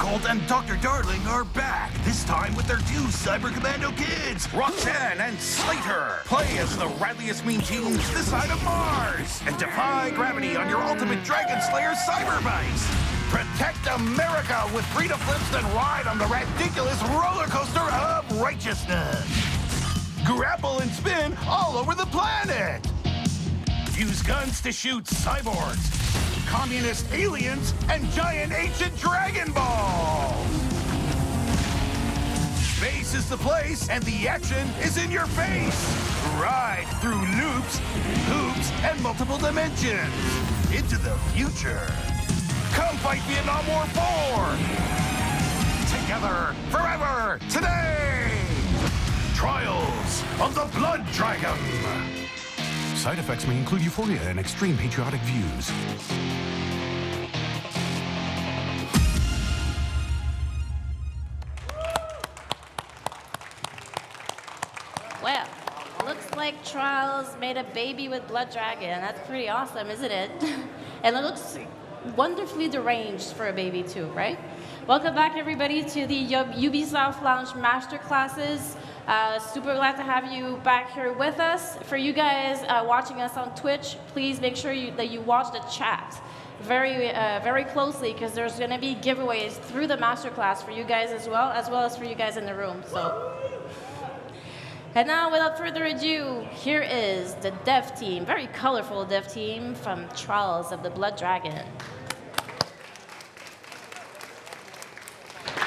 Colt and Dr. Darling are back, this time with their two Cyber Commando kids, Roxanne and Slater. Play as the radliest mean teens this side of Mars and defy gravity on your ultimate Dragon Slayer cyber bikes. Protect America with Frida Flips and ride on the ridiculous roller coaster of righteousness. Grapple and spin all over the planet. Use guns to shoot cyborgs, communist aliens, and giant ancient Dragon Balls. Space is the place, and the action is in your face. Ride through loops, hoops, and multiple dimensions into the future. Come fight Vietnam War 4. Together, forever, today. Trials of the Blood Dragon. Side effects may include euphoria and extreme patriotic views. Well, looks like Trials made a baby with Blood Dragon. That's pretty awesome, isn't it? And it looks wonderfully deranged for a baby too, right? Welcome back, everybody, to the Ubisoft Lounge Masterclasses. Super glad to have you back here with us. For you guys watching us on Twitch, please make sure that you watch the chat very closely, because there's going to be giveaways through the masterclass for you guys as well as for you guys in the room. So, and now, without further ado, here is the dev team, very colorful dev team from Trials of the Blood Dragon.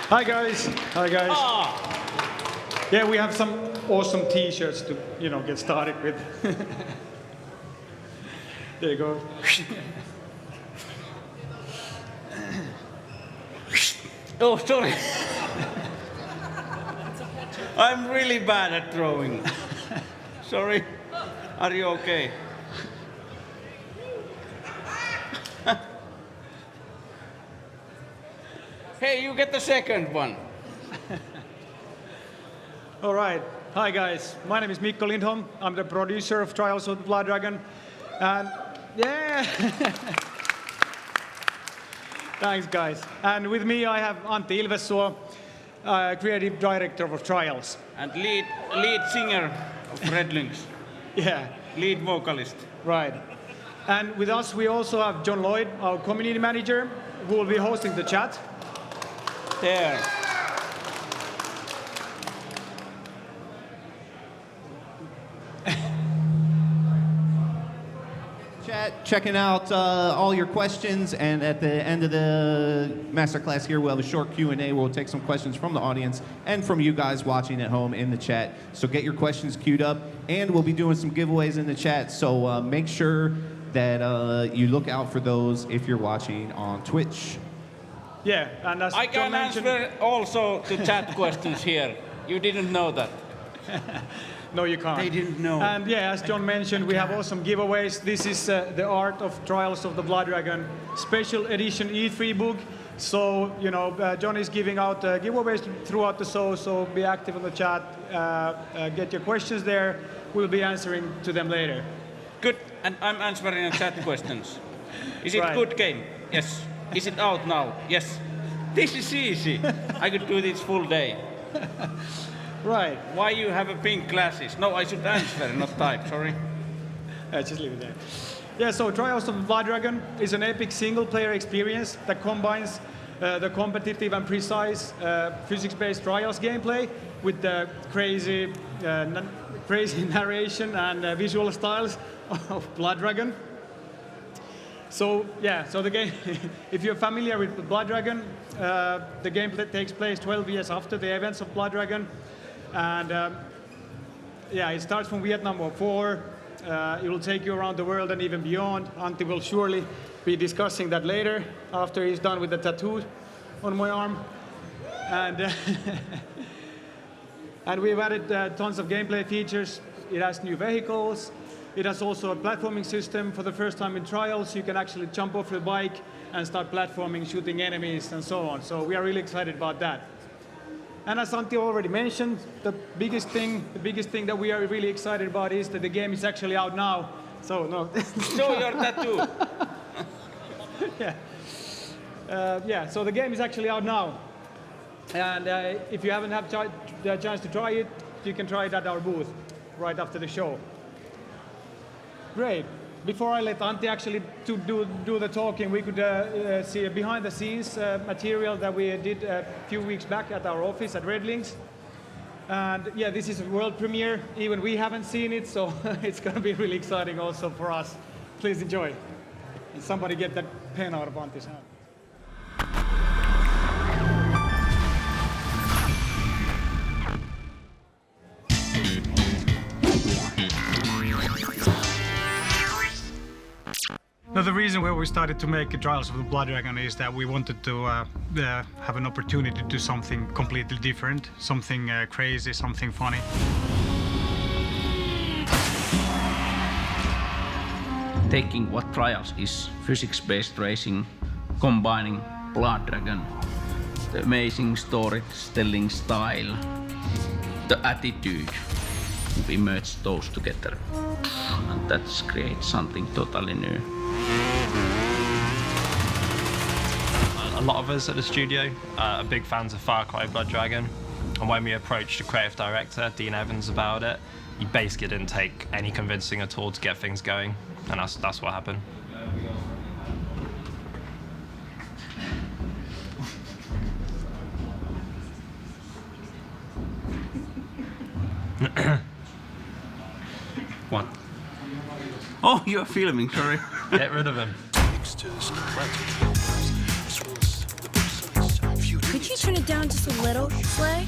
Hi guys. Hi guys. Oh. Yeah, we have some awesome T-shirts to, get started with. There you go. Oh, sorry. I'm really bad at drawing. Sorry. Are you okay? Hey, you get the second one. All right. Hi guys. My name is Mikko Lindholm. I'm the producer of Trials of the Blood Dragon. And yeah. Thanks guys. And with me I have Antti Ilvessuo, creative director of Trials. And lead singer of Red Lynx. Yeah. Lead vocalist. Right. And with us we also have John Lloyd, our community manager, who will be hosting the chat. There. Chat, checking out all your questions, and at the end of the masterclass here, we'll have a short Q&A. We'll take some questions from the audience and from you guys watching at home in the chat. So get your questions queued up, and we'll be doing some giveaways in the chat. So make sure that you look out for those if you're watching on Twitch. Yeah, and as I John can mentioned, answer also the chat questions here. You didn't know that. No, you can't. They didn't know. And yeah, as John mentioned, we have awesome giveaways. This is the Art of Trials of the Blood Dragon special edition E3 book. So, John is giving out giveaways throughout the show, so be active on the chat. Get your questions there. We'll be answering to them later. Good, and I'm answering the chat questions. Is it Right. good game? Yes. Is it out now? Yes. This is easy. I could do this full day. Right. Why you have a pink glasses? No, I should answer, not type, sorry. Just leave it there. Yeah, so Trials of the Blood Dragon is an epic single-player experience that combines the competitive and precise physics-based Trials gameplay with the crazy narration and visual styles of Blood Dragon. So yeah, so the game, if you're familiar with Blood Dragon, the game takes place 12 years after the events of Blood Dragon. And yeah, it starts from Vietnam War 4. It will take you around the world and even beyond. Antti will surely be discussing that later after he's done with the tattoo on my arm. And, and we've added tons of gameplay features. It has new vehicles. It has also a platforming system. For the first time in Trials, you can actually jump off the bike and start platforming, shooting enemies, and so on. So we are really excited about that. And as Antti already mentioned, the biggest thing that we are really excited about is that the game is actually out now. So no. Show your tattoo. Yeah. Yeah. So the game is actually out now. And if you haven't had the chance to try it, you can try it at our booth right after the show. Great. Before I let Antti actually do the talking, we could see a behind-the-scenes material that we did a few weeks back at our office at Red Links. And yeah, this is a world premiere. Even we haven't seen it, so it's going to be really exciting also for us. Please enjoy. And somebody get that pen out of Antti's hand. Now, the reason why we started to make Trials of the Blood Dragon is that we wanted to have an opportunity to do something completely different, something crazy, something funny. Taking what Trials is, physics-based racing, combining Blood Dragon, the amazing storytelling style, the attitude, we merged those together, and that creates something totally new. A lot of us at the studio are big fans of Far Cry Blood Dragon, and when we approached the creative director, Dean Evans, about it, he basically didn't take any convincing at all to get things going, and that's what happened. What? Oh, you're filming, sorry. Get rid of him. Could you turn it down just a little, Slay?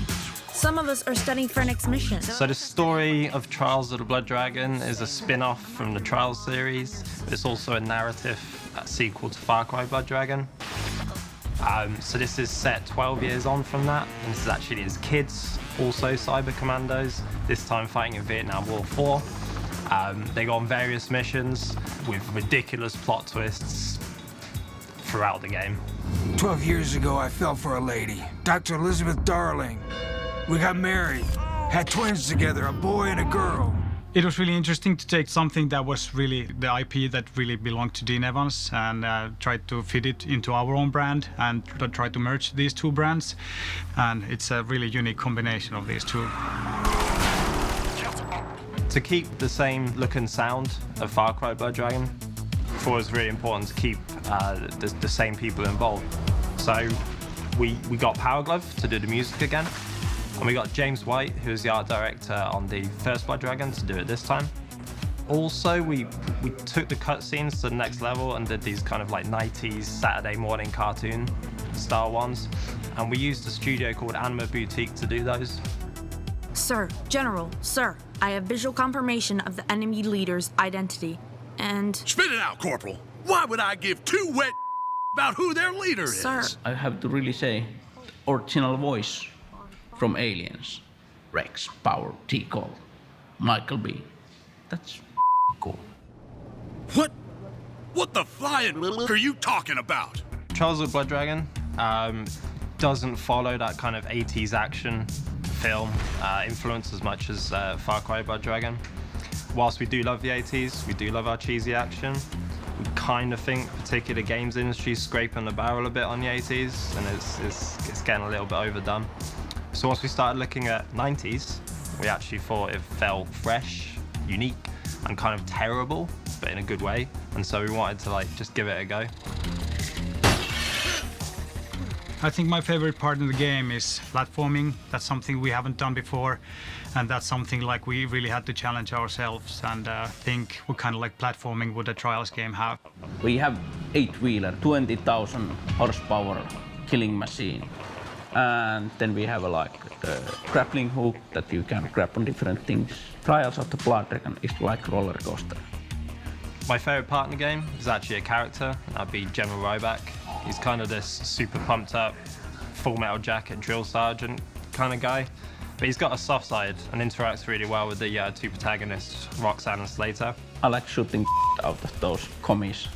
Some of us are studying for our next mission. So the story of Trials of the Blood Dragon is a spin-off from the Trials series. It's also a narrative sequel to Far Cry Blood Dragon. So this is set 12 years on from that, and this is actually his kids, also cyber commandos, this time fighting in Vietnam War 4. They go on various missions with ridiculous plot twists throughout the game. 12 years ago, I fell for a lady, Dr. Elizabeth Darling. We got married, had twins together, a boy and a girl. It was really interesting to take something that was really the IP that really belonged to Dean Evans and try to fit it into our own brand and try to merge these two brands. And it's a really unique combination of these two. To keep the same look and sound of Far Cry Blood Dragon, I thought it was really important to keep the same people involved. So we got Power Glove to do the music again, and we got James White, who was the art director on the first Blood Dragon, to do it this time. Also, we took the cutscenes to the next level and did these kind of like 90s Saturday morning cartoon style ones, and we used a studio called Anima Boutique to do those. Sir, General, sir, I have visual confirmation of the enemy leader's identity, and... Spit it out, Corporal. Why would I give two wet about who their leader is? Sir. I have to really say, original voice from Aliens, Rex, Power, T-Call, Michael B. That's cool. What the flying are you talking about? Trials of Blood Dragon doesn't follow that kind of 80s action film influence as much as Far Cry Blood Dragon. Whilst we do love the 80s, we do love our cheesy action. We kind of think particular games industry is scraping the barrel a bit on the 80s, and it's getting a little bit overdone. So once we started looking at 90s, we actually thought it felt fresh, unique, and kind of terrible, but in a good way. And so we wanted to like just give it a go. I think my favorite part in the game is platforming. That's something we haven't done before, and that's something like we really had to challenge ourselves and think what kind of like platforming would a Trials game have. We have 8-wheeler, 20,000 horsepower killing machine. And then we have like the grappling hook that you can grab on different things. Trials of the Blood Dragon is like roller coaster. My favorite part in the game is actually a character, and that'd be General Ryback. He's kind of this super pumped up, full metal jacket drill sergeant kind of guy, but he's got a soft side and interacts really well with the two protagonists, Roxanne and Slater. I like shooting out of those commies.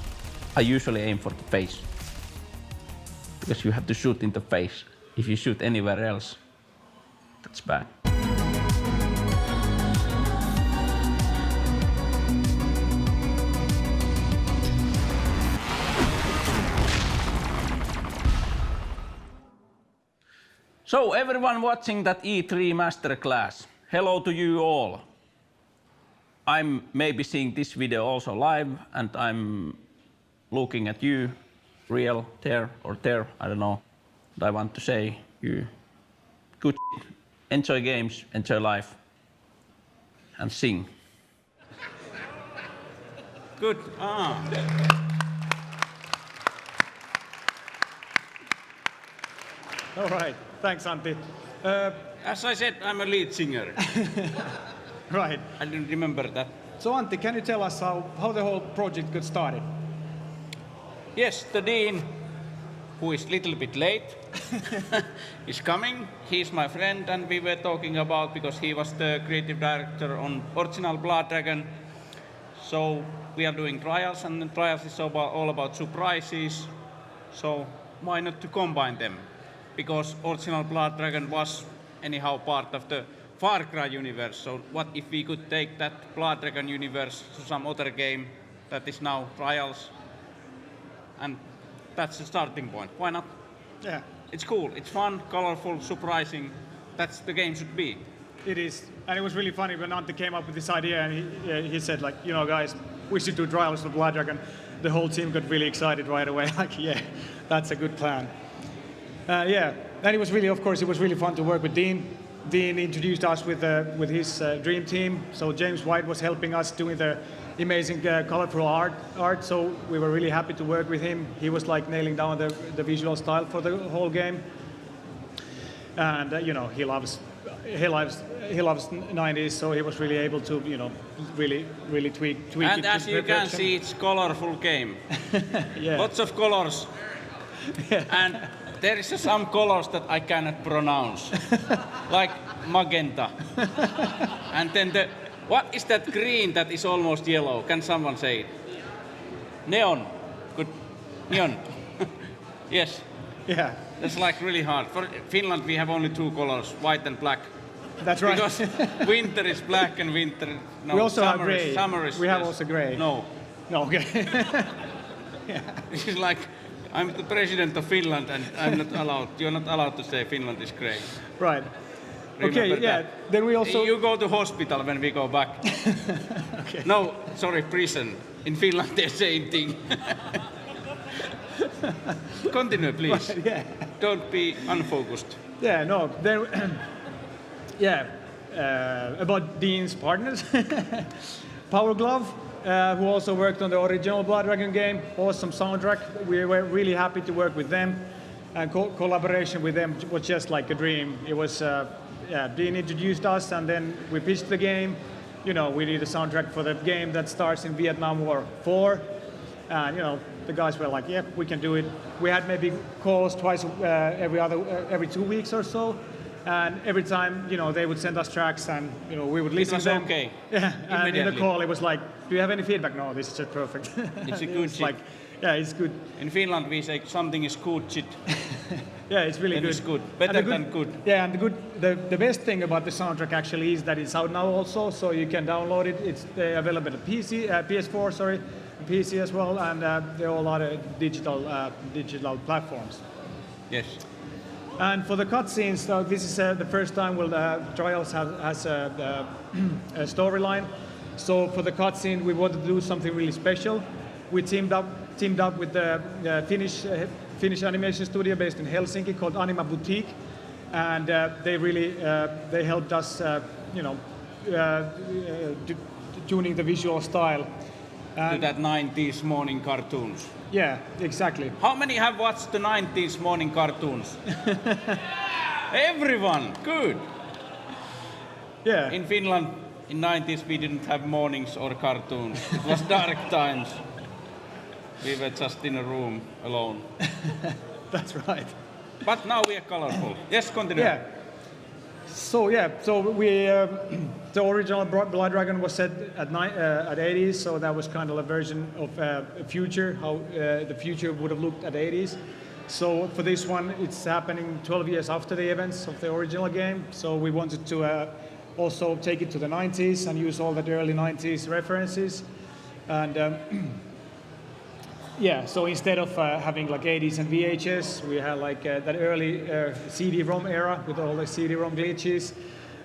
I usually aim for the face, because you have to shoot in the face. If you shoot anywhere else, that's bad. So everyone watching that E3 Masterclass, hello to you all. I'm maybe seeing this video also live, and I'm looking at you, real, there, or there, I don't know. But I want to say you good shit. Enjoy games, enjoy life, and sing. Good. All right, thanks, Antti. As I said, I'm a lead singer. Right. I didn't remember that. So Antti, can you tell us how the whole project got started? Yes, the dean, who is a little bit late, is coming. He's my friend, and we were talking about, because he was the creative director on original Blood Dragon. So we are doing trials, and the trials is all about surprises. So why not to combine them? Because original Blood Dragon was anyhow part of the Far Cry universe. So what if we could take that Blood Dragon universe to some other game that is now trials? And that's the starting point. Why not? Yeah. It's cool, it's fun, colorful, surprising. That's the game should be. It is, and it was really funny when Antti came up with this idea, and he said, like, you know, guys, we should do trials for Blood Dragon. The whole team got really excited right away. Like, yeah, that's a good plan. Yeah, and it was really, of course, it was really fun to work with Dean. Dean introduced us with his dream team. So James White was helping us doing the amazing colorful art. So we were really happy to work with him. He was like nailing down the visual style for the whole game. And you know, he loves 90s, so he was really able to, you know, really tweak And it. as you can see, it's colorful game. Yeah. Lots of colors. And there is some colors that I cannot pronounce, like magenta. And then what is that green that is almost yellow? Can someone say it? Neon. Good. Neon. Yes. Yeah. That's like really hard. For Finland, we have only two colors, white and black. That's right. Because winter is black and winter. No, we also have summer gray. Summer is. We have yes. also gray. No. No. Okay. Yeah. This is like, I'm the president of Finland, and I'm not allowed. You're not allowed to say Finland is gray. Right. Remember Okay. Yeah. that. Then we also. You go to hospital when we go back. Okay. No, sorry, prison. In Finland, they're same thing. Continue, please. Right, yeah. Don't be unfocused. Yeah. No. Then. Yeah. About Dean's partners, Power Glove, who also worked on the original Blood Dragon game. Awesome soundtrack. We were really happy to work with them, and collaboration with them was just like a dream. It was, yeah, Dean introduced us, and then we pitched the game. You know, we need a soundtrack for the game that starts in Vietnam War 4, and you know, the guys were like, "Yep, we can do it." We had maybe calls twice every 2 weeks or so. And every time, you know, they would send us tracks, and you know, we would listen to them. Okay. Yeah, and in the call, it was like, "Do you have any feedback?" "No, this is just perfect." It's a good shit. Like, yeah, it's good. In Finland, we say something is good shit. Yeah, it's really Then good. it's good. Better than good. Yeah, and the best thing about the soundtrack actually is that it's out now also, so you can download it. It's available at PS4, sorry, PC as well, and there are all other digital platforms. Yes. And for the cutscenes, this is the first time Trials has a storyline. So for the cutscene, we wanted to do something really special. We teamed up with the Finnish animation studio based in Helsinki called Anima Boutique, and they helped us, you know, tuning the visual style. To that 90s morning cartoons. Yeah, exactly. How many have watched the 90s morning cartoons? Everyone, good. Yeah. In Finland, in 90s, we didn't have mornings or cartoons. It was dark times. We were just in a room alone. That's right. But now we are colorful. Yes, continue. Yeah. So we the original Blood Dragon was set at 80s, so that was kind of a version of future, how the future would have looked at 80s. So for this one, it's happening 12 years after the events of the original game. So we wanted to also take it to the 90s and use all the early 90s references. And Yeah, so instead of having like 80s and VHS, we had like that early CD-ROM era with all the CD-ROM glitches,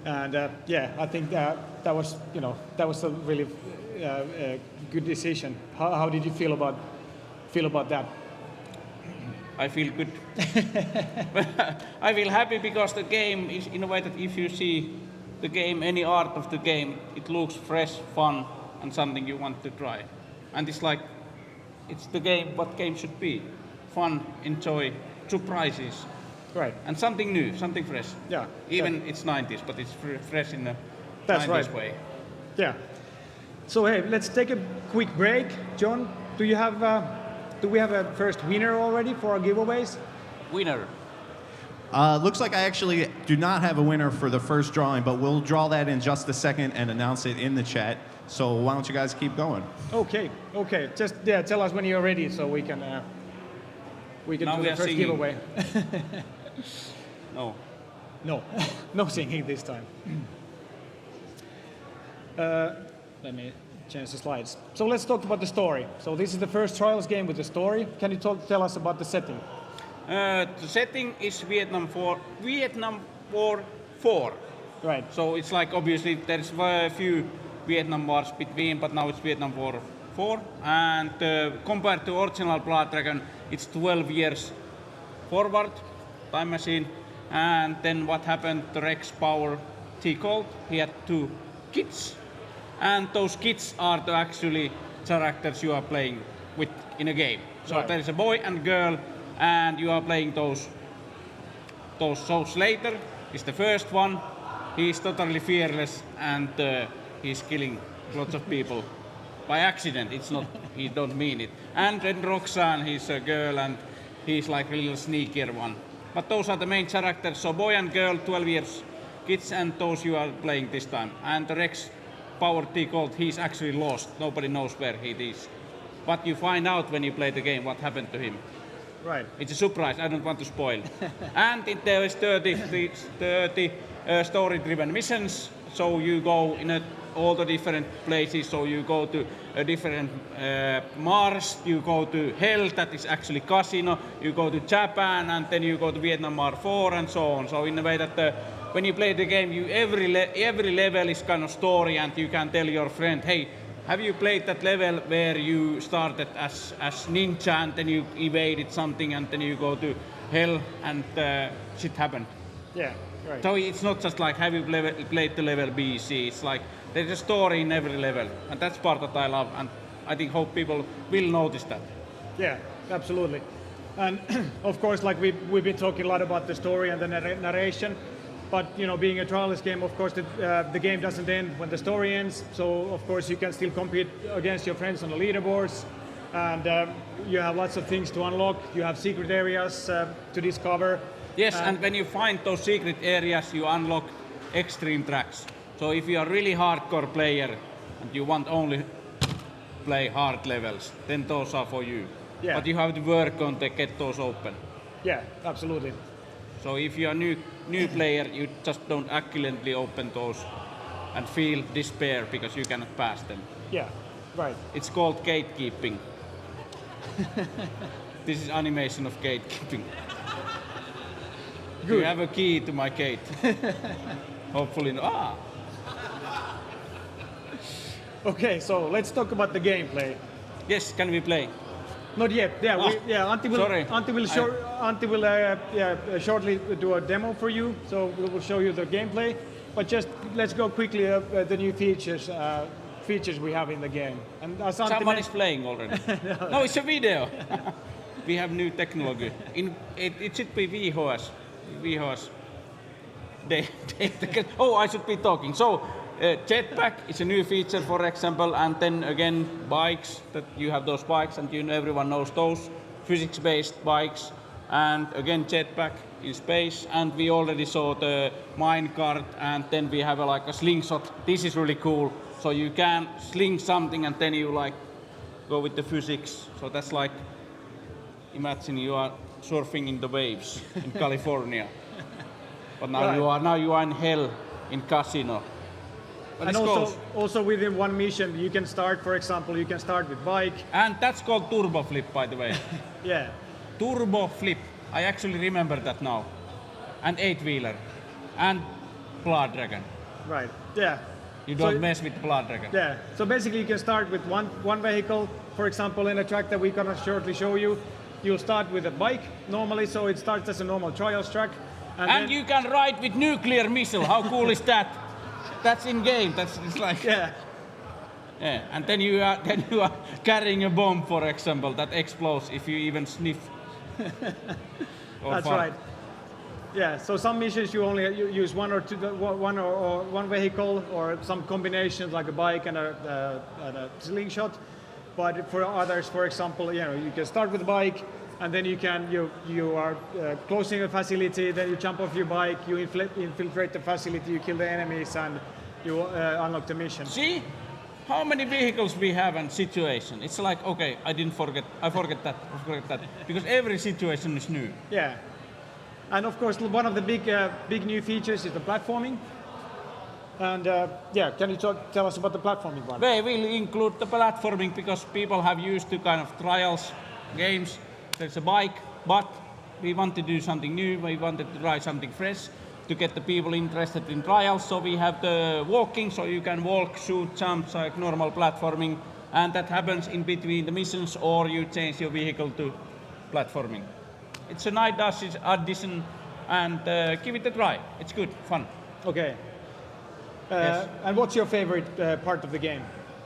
and yeah, I think that was a really good decision. How did you feel about that? I feel good. I feel happy because the game is in a way that if you see the game, any art of the game, it looks fresh, fun, and something you want to try. And it's like, it's the game, what game should be. Fun, enjoy, surprises. Right. And something new, something fresh. Yeah. Even it's 90s, but it's fresh in a That's 90s right. way. Yeah. So hey, let's take a quick break. John, do we have a first winner already for our giveaways? Winner. Looks like I actually do not have a winner for the first drawing, but we'll draw that in just a second and announce it in the chat. So why don't you guys keep going? Okay. Just tell us when you're ready, so we can Now do we the are first singing. giveaway. No. No singing this time. Let me change the slides. So let's talk about the story. So this is the first Trials game with the story. Can you tell us about the setting? The setting is Vietnam War 4. Right. So it's like obviously there's a few Vietnam Wars between, but now it's Vietnam War 4. And compared to original Blood Dragon, it's 12 years forward, time machine. And then what happened to Rex Power T-Colt? He had 2 kids. And those kids are the actually characters you are playing with in a game. So Right. there is a boy and girl, and you are playing those. So Slater is the first one. He's totally fearless, and he's killing lots of people by accident. It's not, he don't mean it. And then Roxanne, he's a girl, and he's like a little sneakier one. But those are the main characters. So boy and girl, 12 years kids, and those you are playing this time. And the Rex Power T-Colt, he's actually lost. Nobody knows where he is. But you find out when you play the game what happened to him. Right. It's a surprise, I don't want to spoil. And there is 30 story-driven missions, so you go in all the different places. So you go to a different Mars, you go to Hell, that is actually casino, you go to Japan, and then you go to Vietnam War 4 and so on. So in a way that when you play the game, every level is kind of story, and you can tell your friend, hey, have you played that level where you started as ninja and then you evaded something and then you go to hell and shit happened? Yeah. Right. So it's not just like have you played the level B, C. It's like there's a story in every level, and that's part that I love, and I think hope people will notice that. Yeah, absolutely. And of course, like we've been talking a lot about the story and the narration. But being a trialist game, of course, the game doesn't end when the story ends. So of course, you can still compete against your friends on the leaderboards, and you have lots of things to unlock. You have secret areas to discover. Yes, and when you find those secret areas, you unlock extreme tracks. So if you are really hardcore player and you want only play hard levels, then those are for you. Yeah. But you have to work on to get those open. Yeah, absolutely. So if you are new player, you just don't accidentally open those and feel despair because you cannot pass them. Yeah, right. It's called gatekeeping. This is animation of gatekeeping. Good. You have a key to my gate. Hopefully, Okay, so let's talk about the gameplay. Yes, can we play? Not yet. Yeah, Antti will. Sorry. Antti will shortly do a demo for you. So we will show you the gameplay. But just let's go quickly the new features we have in the game. And as Antti Someone is playing already. No, it's a video. We have new technology. It should be VHS. Oh, I should be talking. So, jetpack is a new feature, for example, and then again bikes. That you have those bikes, and everyone knows those physics-based bikes. And again jetpack in space. And we already saw the minecart, and then we have like a slingshot. This is really cool. So you can sling something, and then you like go with the physics. So that's like, imagine you are surfing in the waves in California. But now, right. you are in hell in casino. But And it's close. also within one mission, you can start, for example, you can start with bike. And that's called turbo flip, by the way. Yeah. Turbo flip. I actually remember that now. And 8-wheeler. And Blood Dragon. Right. Yeah. You don't mess with Blood Dragon. Yeah. So basically, you can start with one vehicle. For example, in a track that we're gonna shortly show you, you'll start with a bike normally, so it starts as a normal trials track. And then, you can ride with nuclear missile. How cool is that? That's in game. It's like yeah. Yeah. And then you are carrying a bomb, for example, that explodes if you even sniff. That's right. Yeah. So some missions you only use one or two, one vehicle, or some combinations like a bike and a slingshot. But for others, for example, you can start with a bike, and then you are closing a facility, then you jump off your bike, you infiltrate the facility, you kill the enemies, and you unlock the mission. See how many vehicles we have and situation. It's like, okay, I forget that, because every situation is new. Yeah, and of course one of the big new features is the platforming. And can you tell us about the platforming one? They will include the platforming because people have used to kind of trials games. There's a bike, but we want to do something new. We wanted to try something fresh to get the people interested in trials. So we have the walking, so you can walk, shoot, jump, like normal platforming. And that happens in between the missions, or you change your vehicle to platforming. It's a nice addition, and give it a try. It's good, fun. Okay. Yes. And what's your favorite part of the game?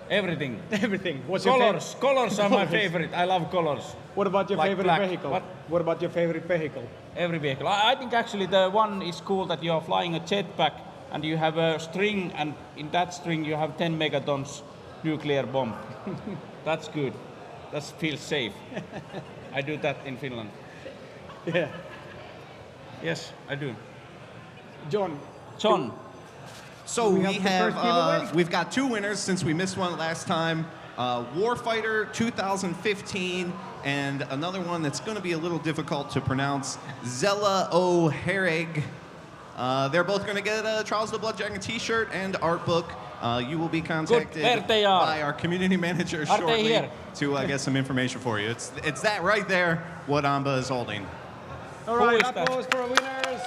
Everything. Everything. What's Colors. Your Colors are my favorite. I love colors. What about your Like favorite black. vehicle? What about your favorite vehicle? Every vehicle. I think actually the one is cool that you are flying a jetpack and you have a string, and in that string you have 10 megatons nuclear bomb. That's good. That feels safe. I do that in Finland. Yeah. Yes, I do. John. So have we've got two winners since we missed one last time. Warfighter 2015 and another one that's going to be a little difficult to pronounce, Zella O'Herrig. They're both going to get a Trials of the Blood Dragon t-shirt and art book. You will be contacted by our community manager shortly to get some information for you. It's that right there, what Amba is holding. All right, applause for our winners.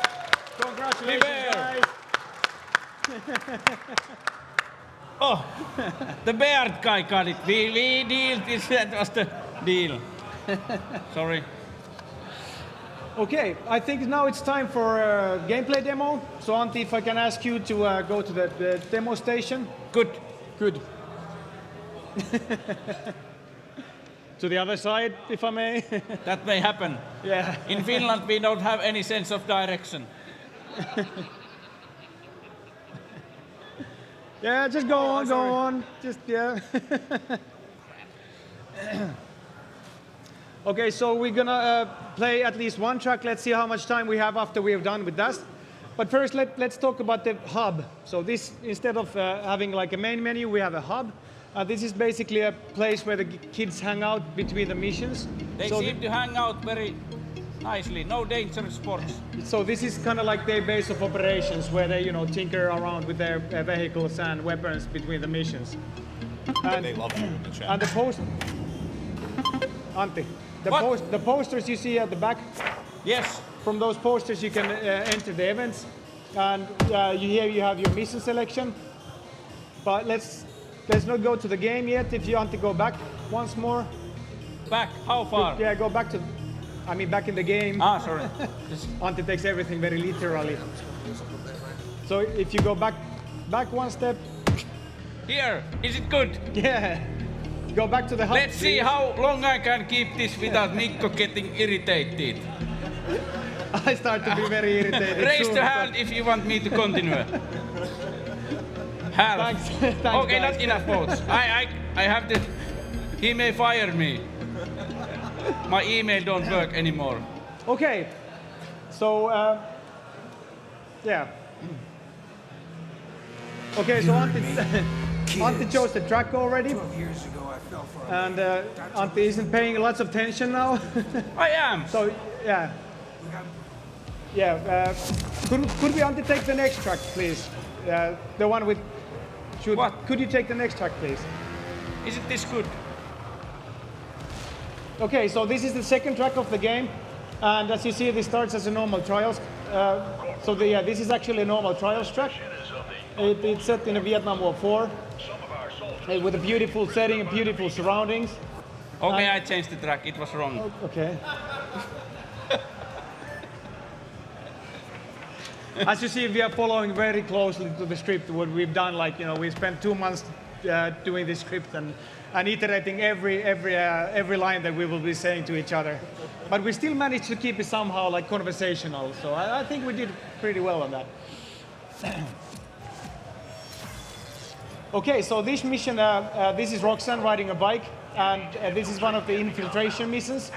Congratulations, guys. Oh, the Beard guy got it. We deal this. That was the deal. Sorry. Okay, I think now it's time for a gameplay demo. So Antti, if I can ask you to go to the demo station. Good. To the other side, if I may. That may happen. Yeah. In Finland, we don't have any sense of direction. Yeah, just go on. Just, yeah. Okay, so we're gonna play at least one track. Let's see how much time we have after we have done with that. But first, let's talk about the hub. So this, instead of having like a main menu, we have a hub. This is basically a place where the kids hang out between the missions. They seem to hang out very nicely. No dangerous sports. So this is kind of like their base of operations, where they, tinker around with their vehicles and weapons between the missions. And they love you in the chat. And Antti, the posters you see at the back. Yes. From those posters you can enter the events, and here you have your mission selection. But let's not go to the game yet. If you want to go back once more. Back? How far? Yeah, go back to. Back in the game. Ah, sorry. Antti takes everything very literally. So if you go back one step. Here, is it good? Yeah. Go back to the hub. Let's see how long I can keep this without Mikko getting irritated. I start to be very irritated. Raise the hand if you want me to continue. Half. Thanks, okay, guys. not enough votes. I have to. He may fire me. My email don't work anymore. Okay. So, yeah. Okay, so Antti chose the track already. 12 years ago, I fell for a And Antti isn't paying lots of attention now. I am. So, yeah. Yeah. Could we, Antti, take the next track, please? The one with What? Could you take the next track, please? Isn't this good? Okay, so this is the second track of the game, and as you see, this starts as a normal trials. This is actually a normal trials track. It's set in a Vietnam War 4 with a beautiful setting and beautiful surroundings. Okay, I changed the track. It was wrong. Okay. As you see, we are following very closely to the script. What we've done, we spent 2 months doing this script and iterating every line that we will be saying to each other. But we still managed to keep it somehow like conversational. So I think we did pretty well on that. Okay, so this mission, this is Roxanne riding a bike, and this is one of the infiltration missions.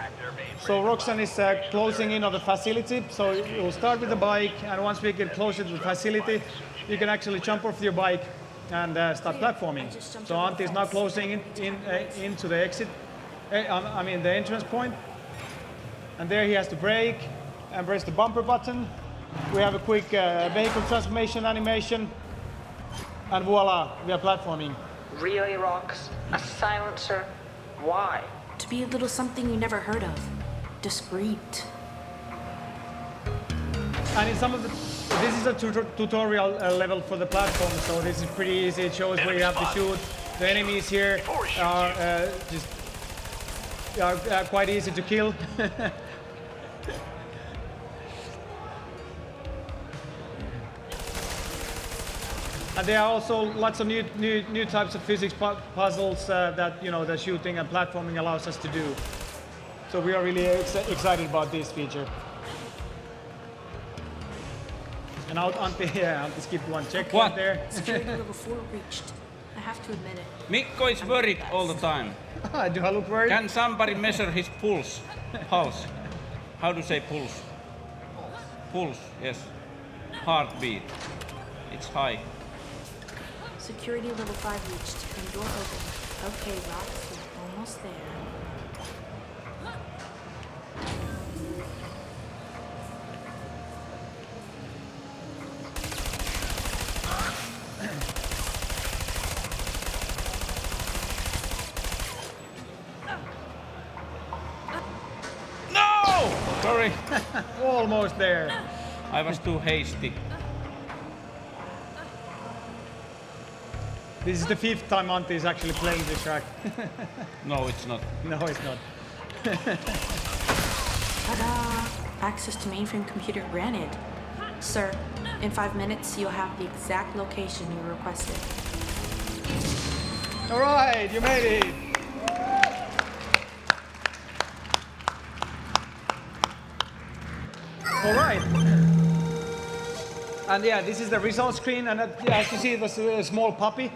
So Roxanne is closing in on the facility. So you'll start with the bike, and once we get closer to the facility, you can actually jump off your bike and start platforming. So Antti is now closing into the exit, the entrance point. And there he has to brake and press the bumper button. We have a quick vehicle transformation animation. And voila, we are platforming. Really, Rox? A silencer? Why? To be a little something you never heard of. Discreet. And in some of this is a tutorial level for the platform, so this is pretty easy. It shows where you have to shoot. The enemies here are quite easy to kill. And there are also lots of new types of physics puzzles that the shooting and platforming allows us to do. So we are really excited about this feature. And Antti skipped one checkpoint there. Security level 4 reached. I have to admit it. Mikko is worried all the time. Do I look worried? Can somebody measure his pulse? Pulse. How to say pulse? Pulse, yes. Heartbeat. It's high. Security level 5 reached and door open. Okay, Rox, we're almost there. No! Sorry. Almost there. I was too hasty. This is the 5th time Antti is actually playing this track. No, it's not. No, it's not. Ta-da! Access to mainframe computer granted. Sir, in 5 minutes, you'll have the exact location you requested. All right, you made it. All right. And yeah, this is the result screen, and as you see, it was a small puppy.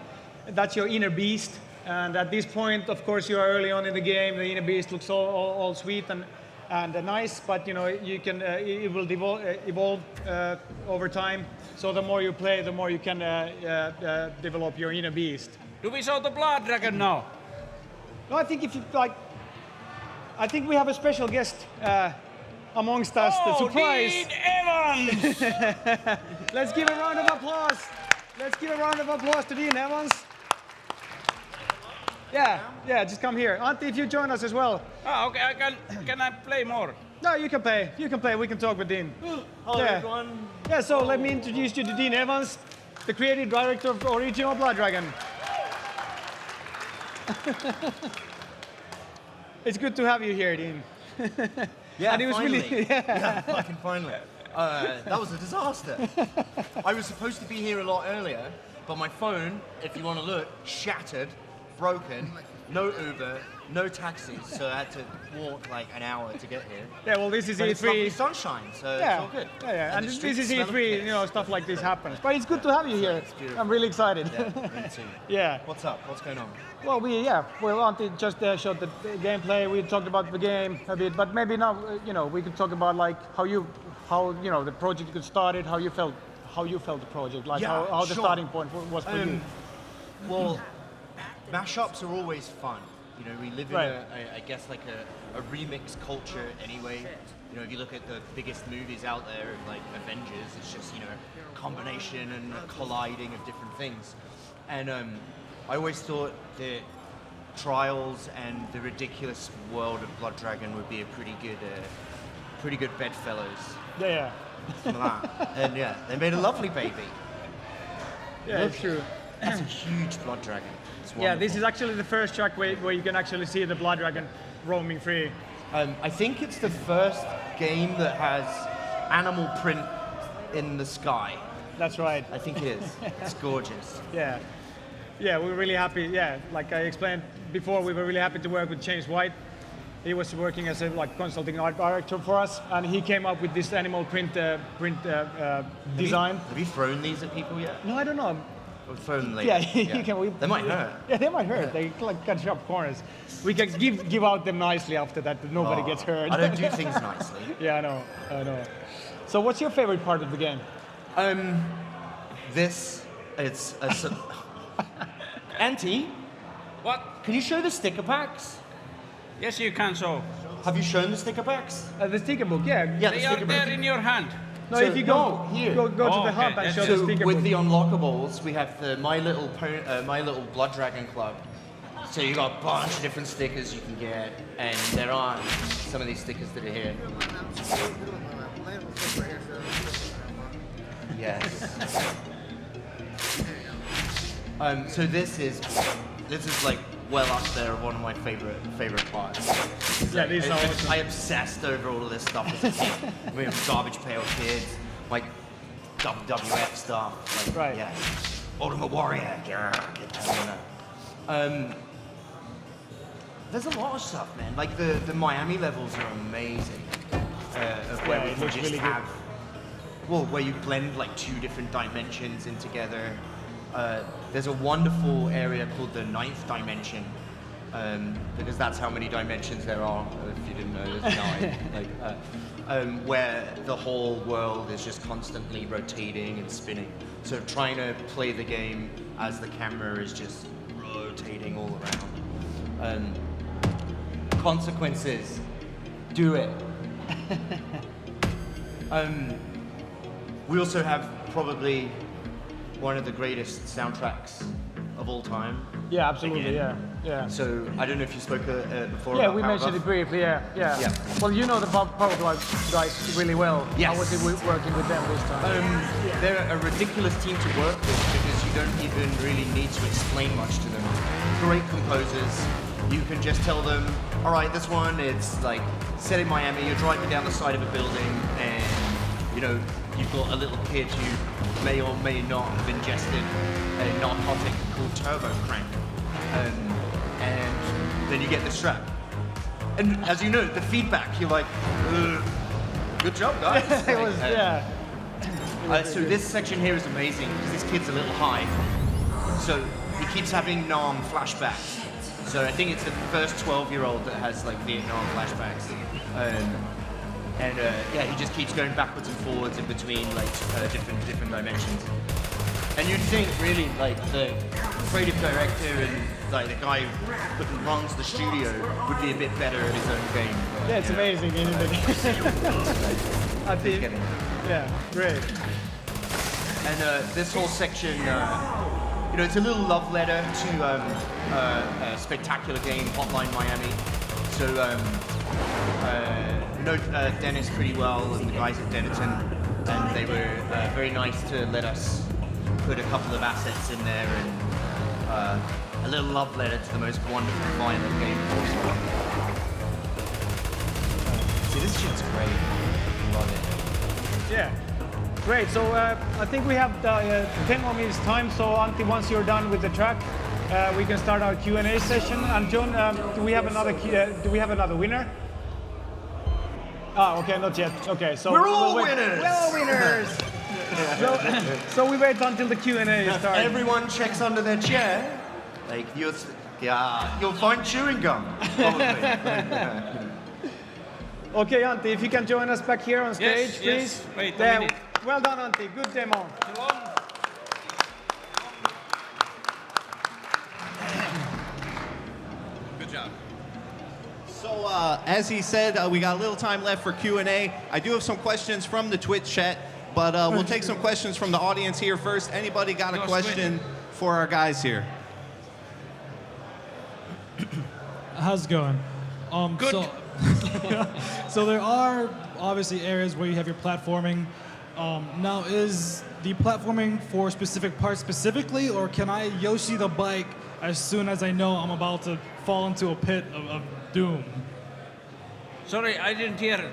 That's your inner beast. And at this point, of course, you are early on in the game. The inner beast looks all sweet and nice, but you can it will evolve over time. So the more you play, the more you can develop your inner beast. Do we show the blood dragon now? No, I think if you like, I think we have a special guest amongst us. The surprise. Dean Evans! Let's give a round of applause. Let's give a round of applause to Dean Evans. Yeah, just come here. Antti, if you join us as well. Ah, okay, can I play more? No, you can play. You can play. We can talk with Dean. Hello, everyone. Yeah, so let me introduce you to Dean Evans, the creative director of original Blood Dragon. It's good to have you here, Dean. Yeah, and it was finally. really, yeah, fucking finally. That was a disaster. I was supposed to be here a lot earlier, but my phone, if you want to look, shattered, broken, no Uber, no taxis, so I had to walk like an hour to get here. Yeah, well, this is but E3. It's lovely sunshine, so it's all good. Yeah. And the this streets is smell of E3, piss. stuff like this happens. But it's good to have you here. It's beautiful. I'm really excited. Yeah, me too. Yeah. What's up? What's going on? Well, Antti just showed the gameplay. We talked about the game a bit, but maybe now, we could talk about like how the project got started, how you felt the project, like Yeah, how the sure. starting point was for you. Well, mashups are always fun. We live in I guess like a remix culture anyway. If you look at the biggest movies out there, like Avengers, it's just, a combination and a colliding of different things. And I always thought that Trials and the ridiculous world of Blood Dragon would be a pretty good bedfellows. Yeah. Something like that. And yeah, they made a lovely baby. Yeah, it's true. That's a huge Blood Dragon. It's Yeah, this wonderful. is actually the first track where you can actually see the Blood Dragon roaming free. I think it's the first game that has animal print in the sky. That's right. I think it is. It's gorgeous. Yeah. Yeah, we're really happy. Yeah, like I explained before, we were really happy to work with James White. He was working as a consulting art director for us, and he came up with this animal print design. Have you thrown these at people yet? No, I don't know. Or thrown them later? Yeah, you can. They might hurt. Yeah, they might hurt. They cut sharp corners. We can give out them nicely after that nobody gets hurt. I don't do things nicely. Yeah, I know. So, what's your favorite part of the game? It's Antti, What? can you show the sticker packs? Yes, you can show. Have you shown the sticker packs? The sticker book, yeah. Yeah, They the are sticker there book. in your hand. No, So, if you go here. to the Oh, hub okay, and show that's the So sticker with book. the unlockables, we have the My Little Blood Dragon Club. So you got a bunch of different stickers you can get, and there are some of these stickers that are here. Yes. So this is like well up there, one of my favorite parts. Yeah, these are awesome. I obsessed over all of this stuff as a kid. We have Garbage Pail Kids, like WWF stuff. Like, Right. Yeah. Ultimate Warrior. Get down there. There's a lot of stuff, man. Like the Miami levels are amazing. Of where Yeah, we it can looks just really good. have, well, where you blend like two different dimensions in together. There's a wonderful area called the ninth dimension, because that's how many dimensions there are. If you didn't know, there's 9. Where the whole world is just constantly rotating and spinning. So trying to play the game as the camera is just rotating all around. Consequences. Do it. We also have probably one of the greatest soundtracks of all time. Yeah, absolutely. Again. Yeah. So I don't know if you spoke before. Yeah, about we Power mentioned Glove. it briefly. Yeah. Yeah. Well, you know the Power Glove guys really well. Yes. How was it working with them this time? They're a ridiculous team to work with because you don't even really need to explain much to them. Great composers. You can just tell them, all right, this one, it's like set in Miami, you're driving down the side of a building and, you know, you've got a little kid who may or may not have ingested a narcotic called turbo crank. And then you get this track. And as you know, the feedback, you're like, good job, guys. It was, Like, yeah. so this section here is amazing because this kid's a little high. So he keeps having Nam flashbacks. So I think it's the first 12-year-old that has like Vietnam flashbacks. Yeah, he just keeps going backwards and forwards in between like different dimensions. And you'd think really like the creative director and like the guy who runs the studio would be a bit better at his own game. But, Yeah, it's you know, amazing, isn't it? I think. getting it. Yeah, great. And this whole section, you know, it's a little love letter to a spectacular game, Hotline Miami. So, know Dennis pretty well and the guys at Denison, and they were very nice to let us put a couple of assets in there and a little love letter to the most wonderful violent game possible. See, this shit's great. Love it. Yeah. Great. So I think we have 10 more minutes time. So Antti, once you're done with the track, we can start our Q&A session. And John, do we have another winner? Ah, okay, not yet. Okay, so We're all wait. winners. We're all winners. so we wait until the Q&A If starts. everyone checks under their chair, like you'll find chewing gum. Probably. Okay, Antti, if you can join us back here on stage, Yes, please. yes. Wait a There. minute. Well done, Antti. Good demo. Good job. So, as he said, we got a little time left for Q&A. I do have some questions from the Twitch chat, but we'll take some questions from the audience here first. Anybody got a question for our guys here. How's it going? Good. So there are obviously areas where you have your platforming. Now, is the platforming for specific parts specifically, or can I Yoshi the bike as soon as I know I'm about to fall into a pit of doom? Sorry, I didn't hear.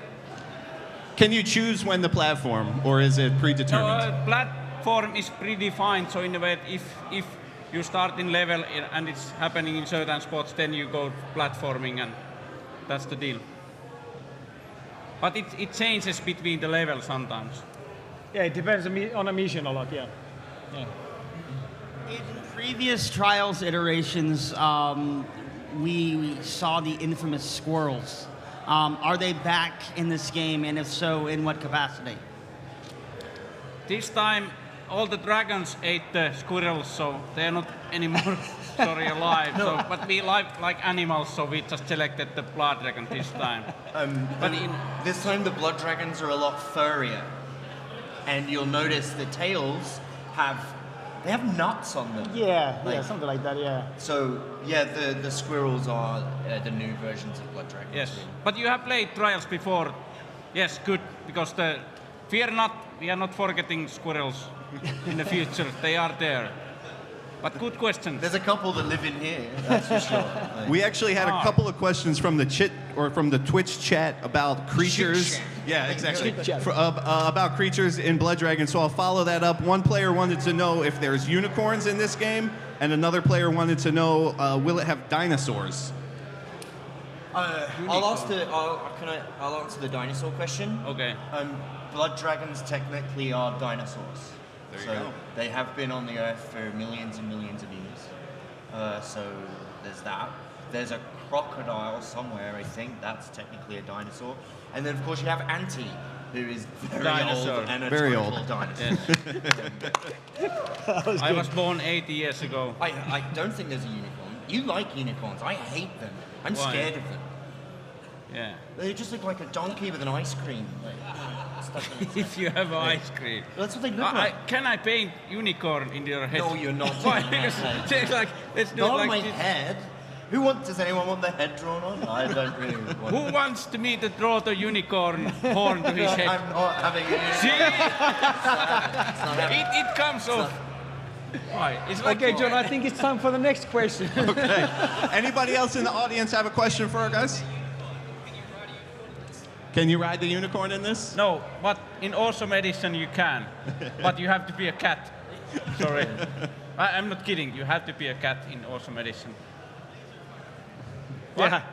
Can you choose when the platform, or is it predetermined? No, platform is predefined, so in a way, if you start in level and it's happening in certain spots, then you go platforming, and that's the deal. But it changes between the levels sometimes. Yeah, it depends on a mission a lot, yeah. In previous Trials iterations, we saw the infamous squirrels. Are they back in this game, and if so, in what capacity? This time, all the dragons ate the squirrels, so they're not anymore alive. No. So, but we like animals, so we just selected the blood dragon this time. But this time the blood dragons are a lot furrier, and you'll notice the tails have nuts on them. Yeah, something like that, yeah. So yeah, the squirrels are the new versions of blood dragons. Yes, but you have played Trials before. Yes, good, because fear not, we are not forgetting squirrels in the future. They are there. But good question. There's a couple that live in here, that's for sure. We actually had a couple of questions from the Twitch chat about creatures. Yeah, exactly. About creatures in Blood Dragon. So I'll follow that up. One player wanted to know if there's unicorns in this game, and another player wanted to know, will it have dinosaurs? I'll answer the dinosaur question. Okay. Blood dragons technically are dinosaurs. There you go. They have been on the Earth for millions and millions of years. So there's that. There's a crocodile somewhere, I think. That's technically a dinosaur. And then, of course, you have Antti, who is very old and a total dinosaur. Yes. I was born 80 years ago. I don't think there's a unicorn. You like unicorns. I hate them. I'm scared of them. Yeah. They just look like a donkey with an ice cream. If you have ice cream. That's what they look like. Can I paint unicorn in your head? No, you're not. Why? Because let's do not it like on my this. head. Does anyone want their head drawn on? I don't really want. Who wants me to draw the unicorn horn to his head? I'm not having it. See? It comes off. Why? It's like Okay, John, I think it's time for the next question. Okay. Anybody else in the audience have a question for our guys? Can you ride the unicorn in this? No, but in Awesome Edition you can. But you have to be a cat. Sorry. I'm not kidding. You have to be a cat in Awesome Edition. What? Yeah.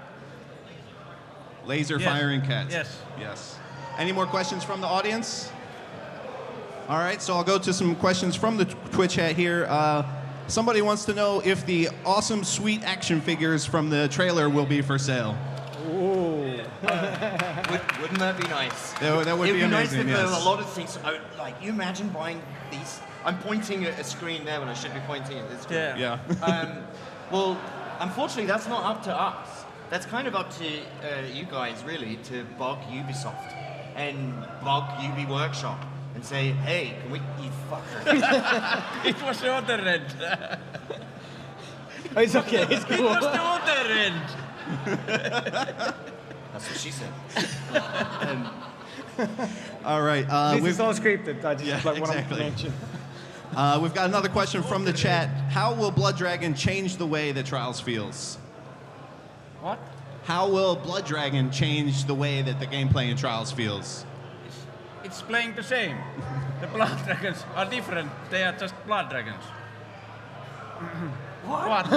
Laser firing cats. Yes. Yes. Any more questions from the audience? All right, so I'll go to some questions from the Twitch chat here. Somebody wants to know if the awesome, sweet action figures from the trailer will be for sale. Ooh. Wouldn't that be nice? That would be amazing, nice if there were yes. a lot of things. Like, you imagine buying these. I'm pointing at a screen there when I should be pointing at this screen. Yeah. Well, unfortunately, that's not up to us. That's kind of up to you guys, really, to bug Ubisoft and bug Ubi Workshop and say, hey, can we, you fucker. It was the other end. It's okay, it's cool. It was the other end. That's what she said. All right. This is all scripted. I just want to exactly. mention. We've got another question from the chat. How will Blood Dragon change the way that Trials feels? What? How will Blood Dragon change the way that the gameplay in Trials feels? It's playing the same. The blood dragons are different. They are just blood dragons. What?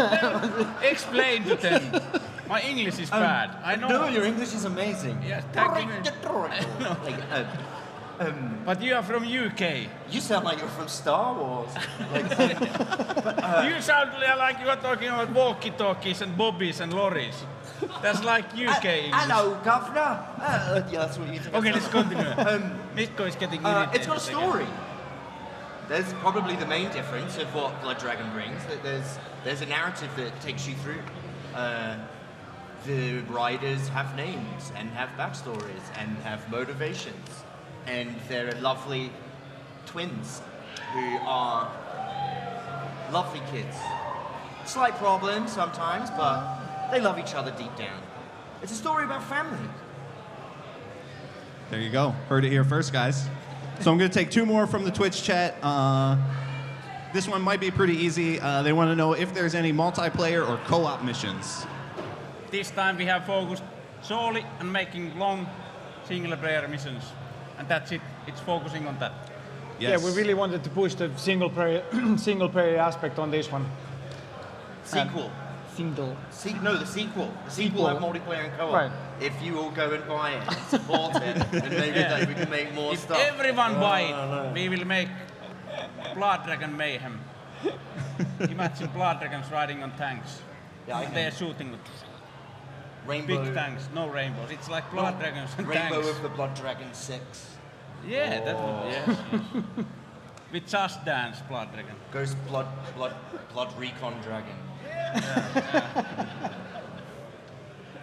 Explain to them. My English is bad. I know. No, your English is amazing. Yeah, thank you. But you are from UK. You sound like you're from Star Wars. You sound like you are talking about walkie-talkies and bobbies and lorries. That's like UK English. Hello, governor. Yeah, that's what you think. Okay, let's continue. Mikko is getting irritated. It's got a story. There's probably the main difference of what Blood Dragon brings. That there's a narrative that takes you through. The riders have names and have backstories and have motivations, and they're lovely twins who are Lovely kids. Slight problems sometimes, but they love each other deep down. It's a story about family. There you go. Heard it here first, guys. So I'm going to take 2 more from the Twitch chat. This one might be pretty easy. They want to know if there's any multiplayer or co-op missions. This time we have focused solely on making long single-player missions, and that's it. It's focusing on that. Yes. Yeah, we really wanted to push the single player aspect on this one. Sequel. No, the sequel. The sequel have multiplayer and co-op. Right. If you all go and buy it, support it, and maybe then we can make more If stuff. everyone buy it, we will make Blood Dragon Mayhem. Imagine Blood Dragons riding on tanks. Yeah, and they're shooting with Rainbow. big tanks, no rainbows. It's like Blood Dragons and Rainbow tanks. of the Blood Dragon 6. Yeah, that would, yes. With Just Dance Blood Dragon. Ghost Blood Recon Dragon.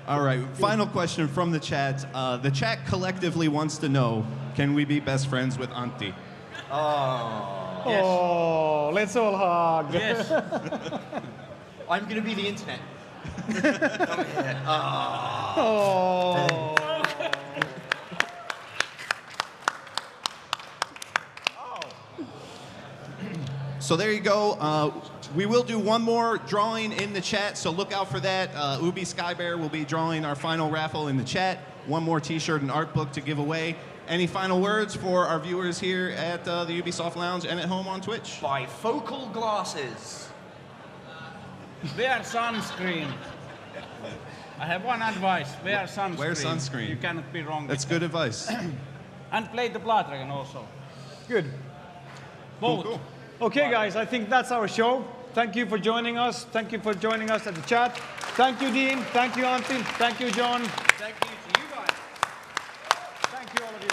All right, final question from the chat. The chat collectively wants to know, can we be best friends with Antti? Oh. Yes. Oh, let's all hug. Yes. I'm going to be the internet. Come here. Oh. So there you go. We will do one more drawing in the chat, so look out for that. Ubi Skybear will be drawing our final raffle in the chat. One more t-shirt and art book to give away. Any final words for our viewers here at the Ubisoft Lounge and at home on Twitch? Bifocal glasses. Wear sunscreen. I have one advice. Wear sunscreen. Wear sunscreen. You cannot be wrong. That's good advice. And play the Blood Dragon also. Good. Both. Cool. Okay, guys, I think that's our show. Thank you for joining us. Thank you for joining us at the chat. Thank you, Dean. Thank you, Antti. Thank you, John. Thank you to you guys. Thank you, all of you.